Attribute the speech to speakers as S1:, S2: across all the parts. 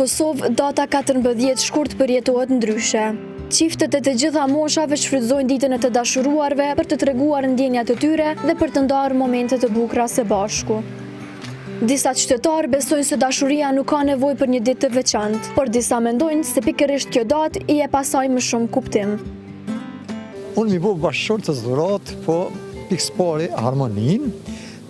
S1: Kosovë, data 14 shkurt përjetohet ndryshe. Çiftet e të gjitha moshave shfrytëzojnë ditën e të dashuruarve për të treguar ndjenjat e tyre dhe për të ndarë momente të bukura së bashku. Disa qytetarë besojnë se dashuria nuk ka nevojë për një ditë të veçantë, por disa mendojnë se pikërisht kjo datë i jep asaj më shumë kuptim.
S2: Unë mi bo bashkëshortë të dhurat, po pikspori harmoninë,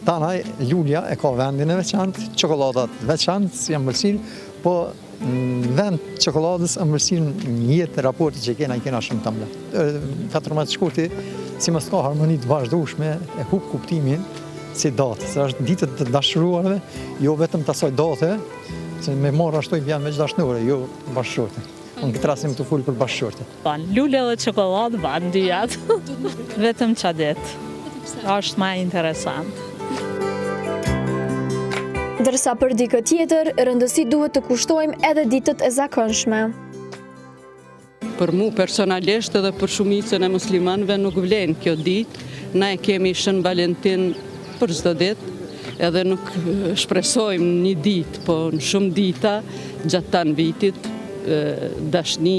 S2: tanaj lulja e ka vendin e veçantë, çokoladat veçantë, si jam mëlsil, po në vend çokoladës e mëlsil një jetë raporti që kena shumë të mla. 14 shkurti, si mos ka harmoni të vazhdueshme, e hub kuptimin si datë, se është ditët të dashuruarve, jo vetëm të asaj date, se me marrë ashtoj vjen veç dashnore, jo bashkëshorte. Unë këtë rasim të full për bashkëshorte.
S3: Lule dhe çokoladë, dy jatë. Vetëm qadet. Është më interesant.
S1: Ndërsa për dikë tjetër, rëndësi duhet të kushtojmë edhe ditët e zakonshme.
S4: Për mu personalisht edhe për shumicën e muslimanëve nuk vlen kjo ditë. Na e kemi Shën Valentin për çdo ditë, edhe nuk shpresojmë një ditë, po në shumë dita gjatë tan vitit, dashni,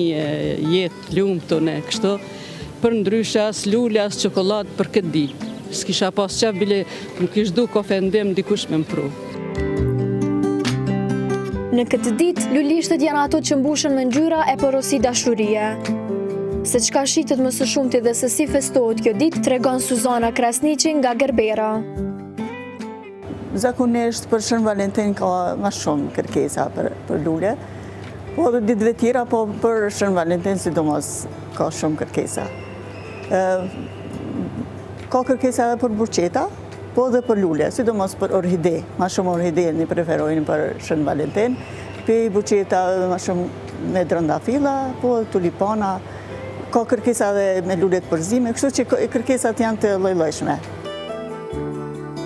S4: jetë lumtune kështu. Për ndryshe as lule as çokoladë për këtë ditë. S'kisha pas çaf bile nuk ish duk ofendim dikush me mpru.
S1: Në këtë ditë, lulishtet janë ato që mbushen me ngjyra e porosi dashurie. Se çka shitet më së shumti dhe se si festohet kjo ditë, tregon Suzana Krasniqi nga Gerbera.
S5: Zakonisht për Shën Valentin ka më shumë kërkesa për lule, po edhe ditëve tjera, po për Shën Valentin sidomos ka shumë kërkesa. Ka kërkesa edhe për burqeta, po edhe për lule, sidomos për orhide. Ma shumë orhide një preferojnë për Shën Valentin, për burqeta ma shumë me drëndafila, po tulipana, ka kërkesa edhe me lulet përzime, kështu që kërkesat janë të lloj-llojshme.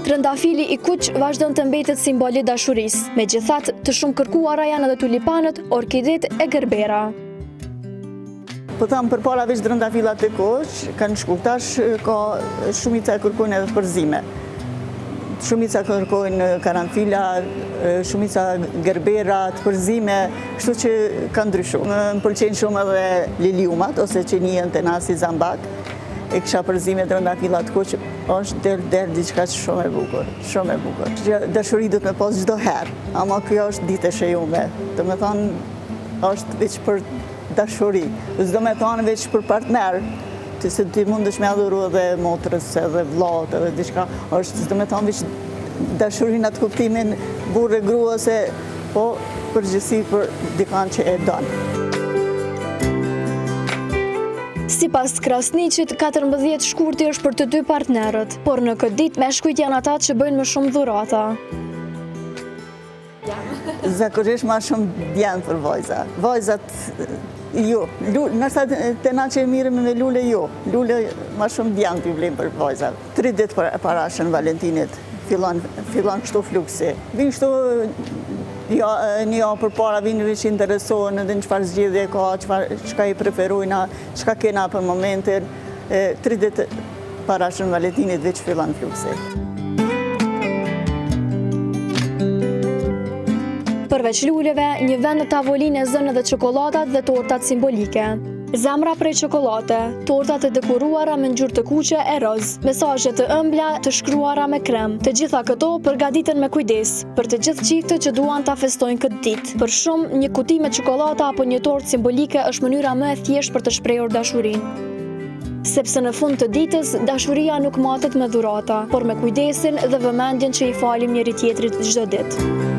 S1: Trëndafili i kuq vazhdon të mbetet simboli dashurisë. Megjithatë, të shumë kërkuara janë edhe tulipanët, orkidet e Gerbera.
S5: Po thamë përpara veç trëndafilat e kuq, kanë shku tash, ka shumica kërkojnë edhe përzime. Shumica kërkojnë karanfila, shumica Gerbera, të përzime, kështu që kanë ndryshu. Më pëlqejnë shumë edhe liliumat, ose që njihen te na si zambak. E kisha përzime trëndafilat kuq, është del diçka shumë e bukur, shumë e bukur. Dashuri duhet me pas çdo herë, ama kjo është ditë e shejume. Do me thonë, është veç për dashuri, s'do me thonë veç për partner, se ti mundesh me adhuru edhe motrës, edhe vllaut, edhe diçka, është s'do me thonë veç dashurin atë kuptimin burrë grua, se po përgjithësi për dikan që e don.
S1: Sipas Krasniqit, 14 shkurti është për të dy partnerët, por në këtë ditë meshkujt janë ata që bëjnë më shumë dhurata.
S5: Zakonisht ma shumë djanë për vajza. Vajzat, jo. Nërsa të na që e mirëm me lule, jo. Lule ma shumë djanë të vlenë për vajza. 3 ditë para Shën Valentinit fillon kështu fluksi. Vinë kështu një javë përpara vinë veç interesohen edhe në çfarë zgjedhje ka, çka i preferojna, çka kena për momentin. 3 ditë para Shën Valentinit veç fillon fluksi.
S1: Përveç luleve, një vend në tavolinë e zënë edhe çokoladat dhe tortat simbolike. Zemra prej çokolate, tortat e dekoruara me ngjyrë të kuqe e roz, mesazhe të ëmbla të shkruara me krem. Të gjitha këto përgatiten me kujdes për të gjithë çiftët që duan ta festojnë këtë ditë. Për shumë, një kuti me çokolata apo një tortë simbolike është mënyra më e thjeshtë për të shprehur dashurinë. Sepse në fund të ditës, dashuria nuk matet me dhurata, por me kujdesin dhe vëmendjen që i falim njëri tjetrit çdo ditë.